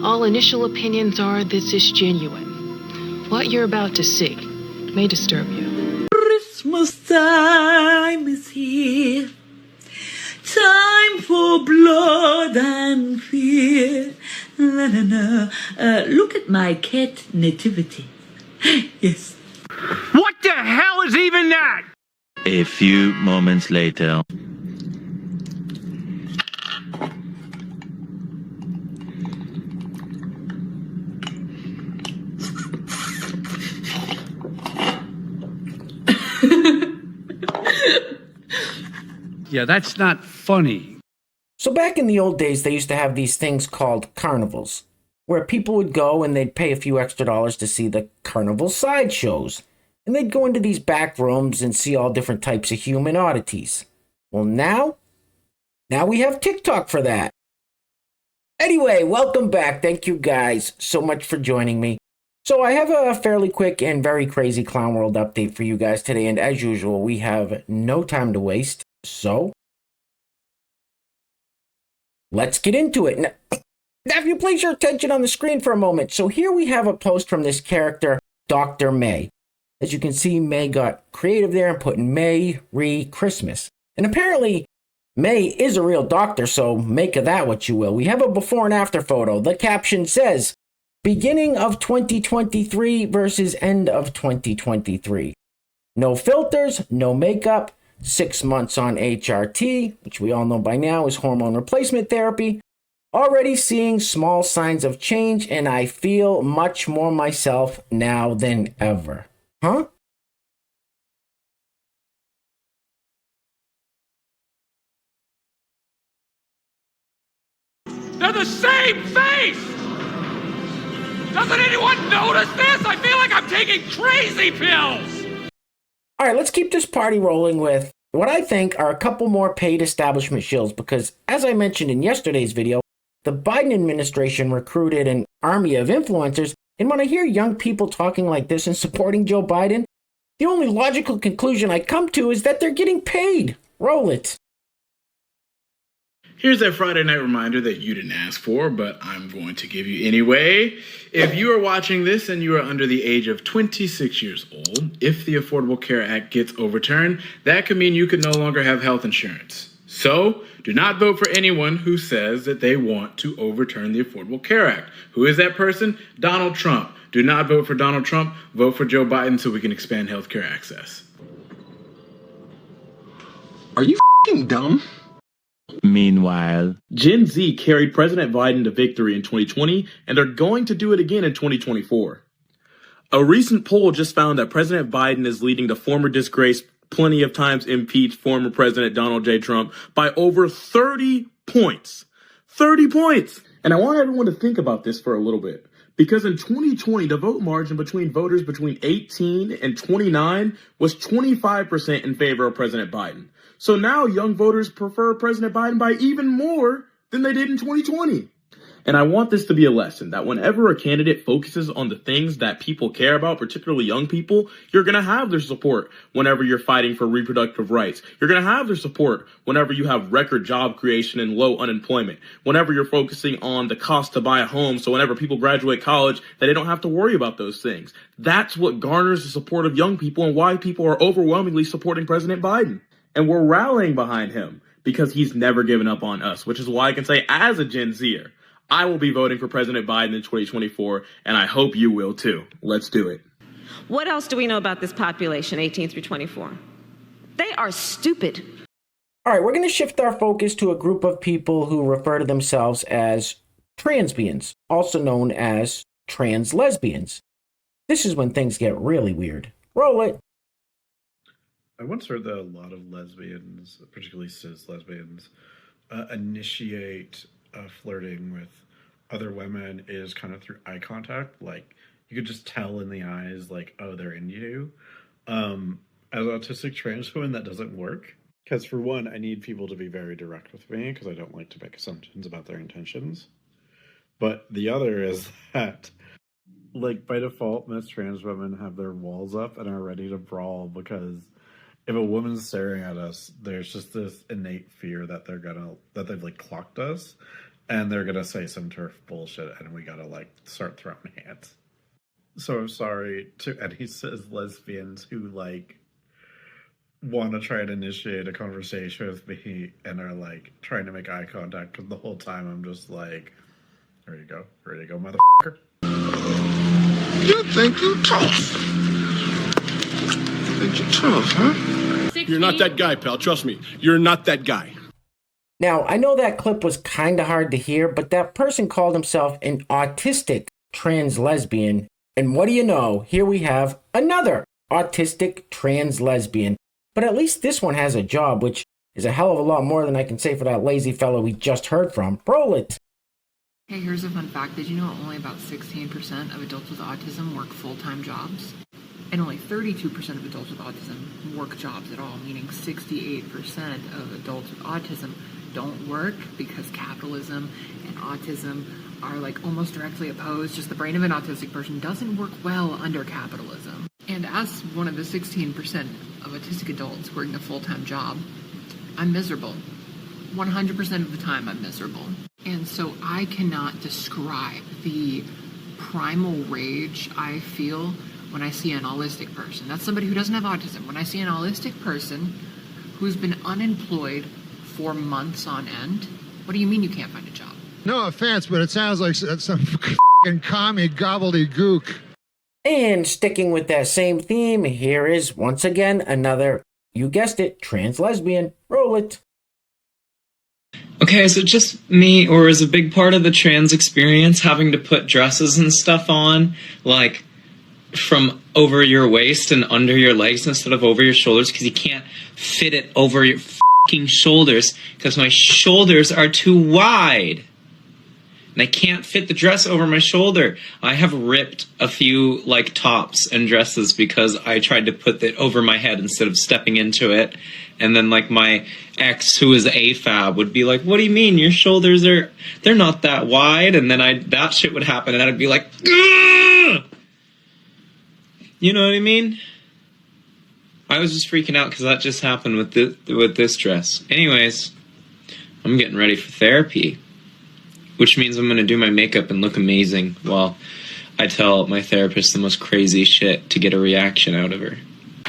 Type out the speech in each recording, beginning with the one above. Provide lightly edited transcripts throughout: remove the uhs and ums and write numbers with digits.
All initial opinions are this is genuine. What you're about to see may disturb you. Christmas time is here. Time for blood and fear. La, la, la. Look at my cat nativity. Yes. What the hell is even that? A few moments later. Yeah, that's not funny. So back in the old days, they used to have these things called carnivals, where people would go and they'd pay a few extra dollars to see the carnival sideshows. And they'd go into these back rooms and see all different types of human oddities. Well, now we have TikTok for that. Anyway, welcome back. Thank you guys so much for joining me. So I have a fairly quick and very crazy Clown World update for you guys today. And as usual, we have no time to waste. So let's get into it. Now, if you place your attention on the screen for a moment. So here we have a post from this character, Dr. May. As you can see, May got creative there and put Merry Christmas. And apparently, May is a real doctor, so make of that what you will. We have a before and after photo. The caption says, beginning of 2023 versus end of 2023. No filters, no makeup, 6 months on HRT, which we all know by now is hormone replacement therapy. Already seeing small signs of change, and I feel much more myself now than ever. Huh? They're the same face! Doesn't anyone notice this? I feel like I'm taking crazy pills! All right, let's keep this party rolling with what I think are a couple more paid establishment shills because, as I mentioned in yesterday's video, the Biden administration recruited an army of influencers, and when I hear young people talking like this and supporting Joe Biden, the only logical conclusion I come to is that they're getting paid. Roll it. Here's that Friday night reminder that you didn't ask for, but I'm going to give you anyway. If you are watching this and you are under the age of 26 years old, if the Affordable Care Act gets overturned, that could mean you could no longer have health insurance. So, do not vote for anyone who says that they want to overturn the Affordable Care Act. Who is that person? Donald Trump. Do not vote for Donald Trump. Vote for Joe Biden so we can expand healthcare access. Are you f***ing dumb? Meanwhile, Gen Z carried President Biden to victory in 2020, and they're going to do it again in 2024. A recent poll just found that President Biden is leading the former disgraced, plenty of times impeached former President Donald J. Trump by over 30 points. 30 points! And I want everyone to think about this for a little bit. Because in 2020, the vote margin between voters between 18 and 29 was 25% in favor of President Biden. So now young voters prefer President Biden by even more than they did in 2020. And I want this to be a lesson that whenever a candidate focuses on the things that people care about, particularly young people, you're going to have their support whenever you're fighting for reproductive rights. You're going to have their support whenever you have record job creation and low unemployment. Whenever you're focusing on the cost to buy a home, so whenever people graduate college, that they don't have to worry about those things. That's what garners the support of young people and why people are overwhelmingly supporting President Biden. And we're rallying behind him because he's never given up on us, which is why I can say as a Gen Zer, I will be voting for President Biden in 2024, and I hope you will too. Let's do it. What else do we know about this population, 18 through 24? They are stupid. All right, we're going to shift our focus to a group of people who refer to themselves as transbians, also known as trans lesbians. This is when things get really weird. Roll it. I once heard that a lot of lesbians, particularly cis lesbians, initiate flirting with other women is kind of through eye contact. Like, you could just tell in the eyes, like, oh, they're into you. As autistic trans women, that doesn't work. Because for one, I need people to be very direct with me because I don't like to make assumptions about their intentions. But the other is that, like, by default, most trans women have their walls up and are ready to brawl because if a woman's staring at us, there's just this innate fear that they've like clocked us. and they're gonna say some turf bullshit, and we gotta like start throwing hands. So I'm sorry to any cis lesbians who like want to try and initiate a conversation with me and are like trying to make eye contact, and the whole time I'm just like, there you go, motherfucker. You think you tough? You think you're tough, huh? You're not that guy, pal. Trust me. You're not that guy. Now, I know that clip was kind of hard to hear, but that person called himself an autistic trans lesbian. And what do you know? Here we have another autistic trans lesbian. But at least this one has a job, which is a hell of a lot more than I can say for that lazy fellow we just heard from. Roll it. Hey, here's a fun fact. Did you know only about 16% of adults with autism work full-time jobs? And only 32% of adults with autism work jobs at all, meaning 68% of adults with autism don't work because capitalism and autism are like almost directly opposed. Just the brain of an autistic person doesn't work well under capitalism. And as one of the 16% of autistic adults working a full-time job, I'm miserable. 100% of the time I'm miserable. And so I cannot describe the primal rage I feel when I see an autistic person. That's somebody who doesn't have autism. When I see an autistic person who's been unemployed for months on end, what do you mean you can't find a job? No offense, but it sounds like some fucking commie gobbledygook. And sticking with that same theme, here is once again another, you guessed it, trans lesbian. Roll it. Okay, is it just me, or is a big part of the trans experience having to put dresses and stuff on, like, from over your waist and under your legs instead of over your shoulders, because you can't fit it over your fucking shoulders, because my shoulders are too wide, and I can't fit the dress over my shoulder. I have ripped a few, like, tops and dresses because I tried to put it over my head instead of stepping into it. And then, like, my ex, who is AFAB, would be like, what do you mean? Your shoulders they're not that wide. And then that shit would happen, and I'd be like, ugh! You know what I mean? I was just freaking out because that just happened with this dress. Anyways, I'm getting ready for therapy, which means I'm going to do my makeup and look amazing while I tell my therapist the most crazy shit to get a reaction out of her.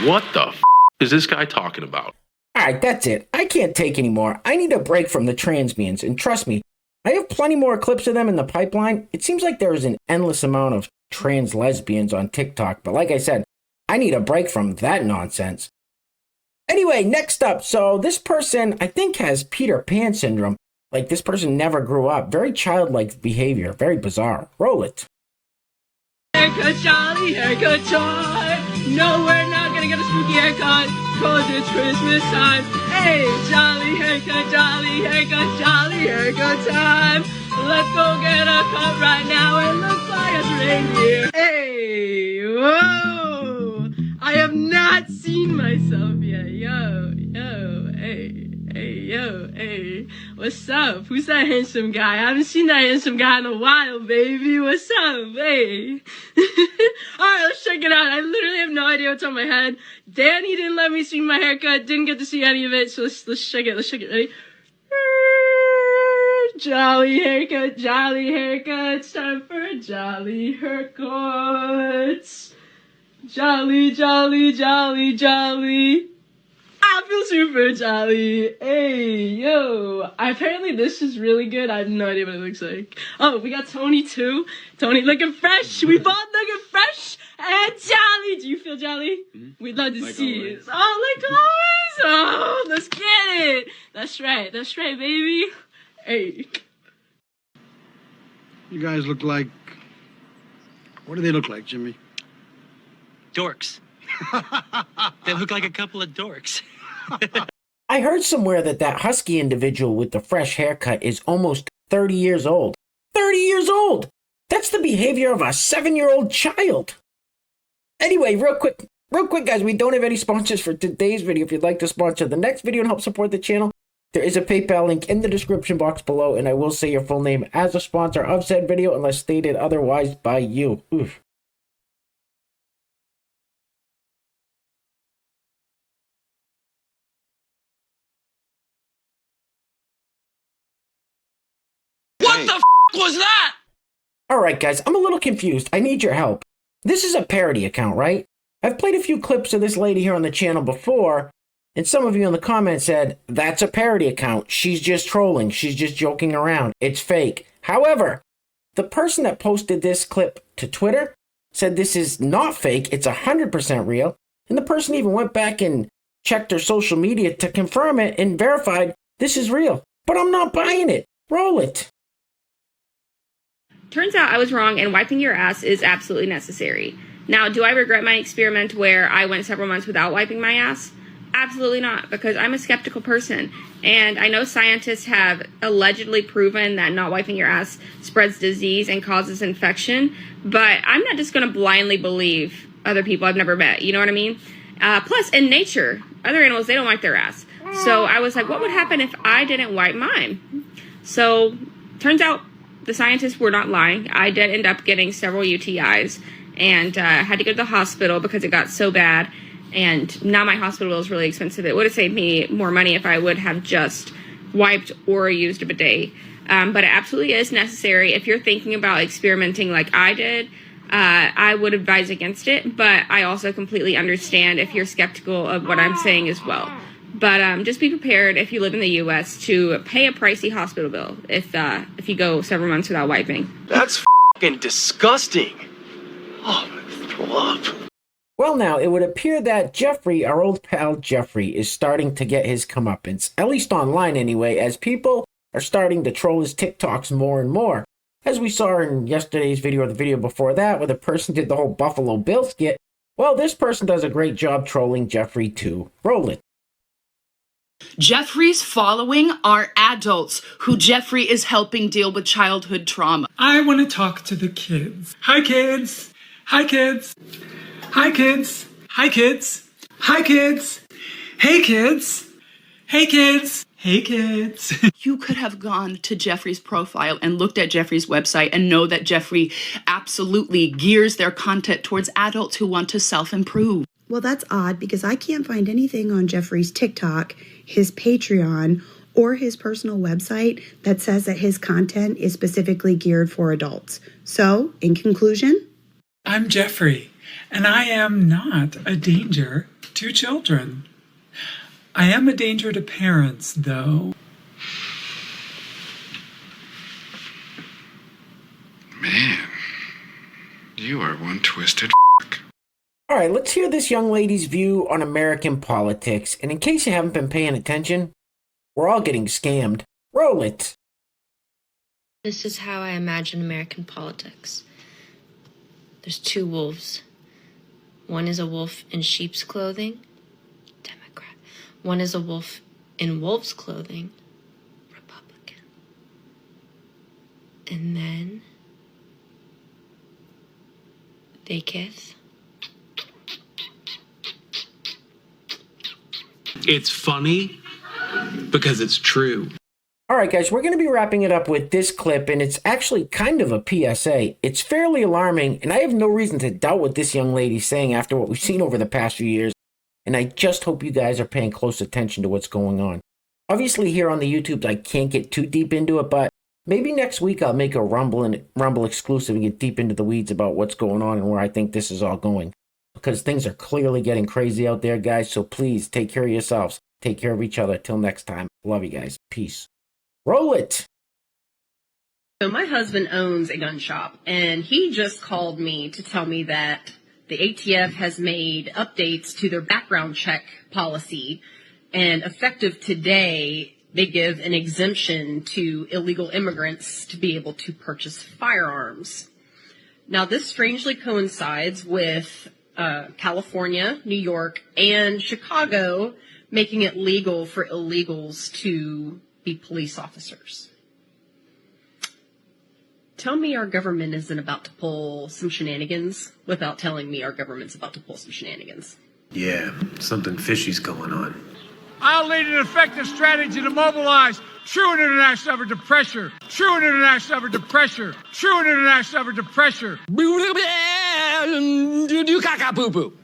What the is this guy talking about? Alright, that's it. I can't take anymore. I need a break from the transmians, and trust me, I have plenty more clips of them in the pipeline. It seems like there is an endless amount of trans lesbians on TikTok, but like I said, I need a break from that nonsense. Anyway, next up, so this person, I think, has Peter Pan syndrome. Like, this person never grew up. Very childlike behavior. Very bizarre. Roll it. Haircut Charlie, haircut Charlie. No, we're not gonna get a spooky haircut, cause it's Christmas time. Hey, Charlie, haircut time. Let's go get a cut right now and look like a reindeer. Hey, whoa. I have not seen myself yet. Yo, hey. What's up? Who's that handsome guy? I haven't seen that handsome guy in a while, baby. What's up? Hey. Alright, let's check it out. I literally have no idea what's on my head. Danny didn't let me see my haircut. Didn't get to see any of it. So let's check it. Ready? Jolly haircut. It's time for jolly haircuts. Jolly. I feel super jolly. Hey, yo. Apparently this is really good. I have no idea what it looks like. Oh, we got Tony too. Tony looking fresh. We both looking fresh and jolly. Do you feel jolly? Mm-hmm. We'd love to see it. Oh, like always. Oh, let's get it. That's right, baby. Hey. You guys look like... What do they look like, Jimmy? Dorks. They look like a couple of dorks. I heard somewhere that husky individual with the fresh haircut is almost 30 years old. 30 years old! That's the behavior of a 7-year-old child. Anyway, real quick, guys, we don't have any sponsors for today's video. If you'd like to sponsor the next video and help support the channel, there is a PayPal link in the description box below, and I will say your full name as a sponsor of said video unless stated otherwise by you. Oof. What the f was that? All right, guys, I'm a little confused. I need your help. This is a parody account, right? I've played a few clips of this lady here on the channel before, and some of you in the comments said, that's a parody account. She's just trolling. She's just joking around. It's fake. However, the person that posted this clip to Twitter said this is not fake. It's 100% real. And the person even went back and checked her social media to confirm it and verified this is real. But I'm not buying it. Roll it. Turns out I was wrong and wiping your ass is absolutely necessary. Now, do I regret my experiment where I went several months without wiping my ass? Absolutely not, because I'm a skeptical person. And I know scientists have allegedly proven that not wiping your ass spreads disease and causes infection, but I'm not just going to blindly believe other people I've never met. You know what I mean? Plus, in nature, other animals, they don't wipe their ass. So I was like, what would happen if I didn't wipe mine? So turns out the scientists were not lying. I did end up getting several UTIs and had to go to the hospital because it got so bad. And now my hospital bill is really expensive. It would have saved me more money if I would have just wiped or used a bidet. But it absolutely is necessary. If you're thinking about experimenting like I did, I would advise against it. But I also completely understand if you're skeptical of what I'm saying as well. But just be prepared if you live in the U.S. to pay a pricey hospital bill if you go several months without wiping. That's f***ing disgusting. Oh, I'm gonna throw up. Well, now, it would appear that Jeffrey, our old pal Jeffrey, is starting to get his comeuppance, at least online anyway, as people are starting to troll his TikToks more and more. As we saw in yesterday's video or the video before that, where the person did the whole Buffalo Bill skit, well, this person does a great job trolling Jeffrey too. Roll it. Jeffrey's following are adults who Jeffrey is helping deal with childhood trauma. I want to talk to the kids. Hi, kids. Hi, kids. Hi, kids. Hi, kids. Hi, kids. Hey, kids. Hey, kids. Hey, kids. You could have gone to Jeffrey's profile and looked at Jeffrey's website and know that Jeffrey absolutely gears their content towards adults who want to self-improve. Well, that's odd because I can't find anything on Jeffrey's TikTok, his Patreon, or his personal website that says that his content is specifically geared for adults. So, in conclusion, I'm Jeffrey, and I am not a danger to children. I am a danger to parents, though. Man, you are one twisted All right, let's hear this young lady's view on American politics. And in case you haven't been paying attention, we're all getting scammed. Roll it. This is how I imagine American politics. There's two wolves. One is a wolf in sheep's clothing, Democrat. One is a wolf in wolf's clothing, Republican. And then they kiss. It's funny because it's true. All right, guys, we're going to be wrapping it up with this clip, and it's actually kind of a PSA. It's fairly alarming, and I have no reason to doubt what this young lady's saying after what we've seen over the past few years, and I just hope you guys are paying close attention to what's going on. Obviously, here on the YouTube, I can't get too deep into it, but maybe next week I'll make a Rumble exclusive and get deep into the weeds about what's going on and where I think this is all going. Because things are clearly getting crazy out there, guys, so please take care of yourselves. Take care of each other. Till next time. Love you guys. Peace. Roll it. So my husband owns a gun shop, and he just called me to tell me that the ATF has made updates to their background check policy, and effective today, they give an exemption to illegal immigrants to be able to purchase firearms. Now, this strangely coincides with California, New York, and Chicago making it legal for illegals to be police officers. Tell me our government isn't about to pull some shenanigans without telling me our government's about to pull some shenanigans. Yeah, something fishy's going on. I'll lead an effective strategy to mobilize true international effort to pressure. True international effort to pressure. True international effort to pressure. Do caca poo poo.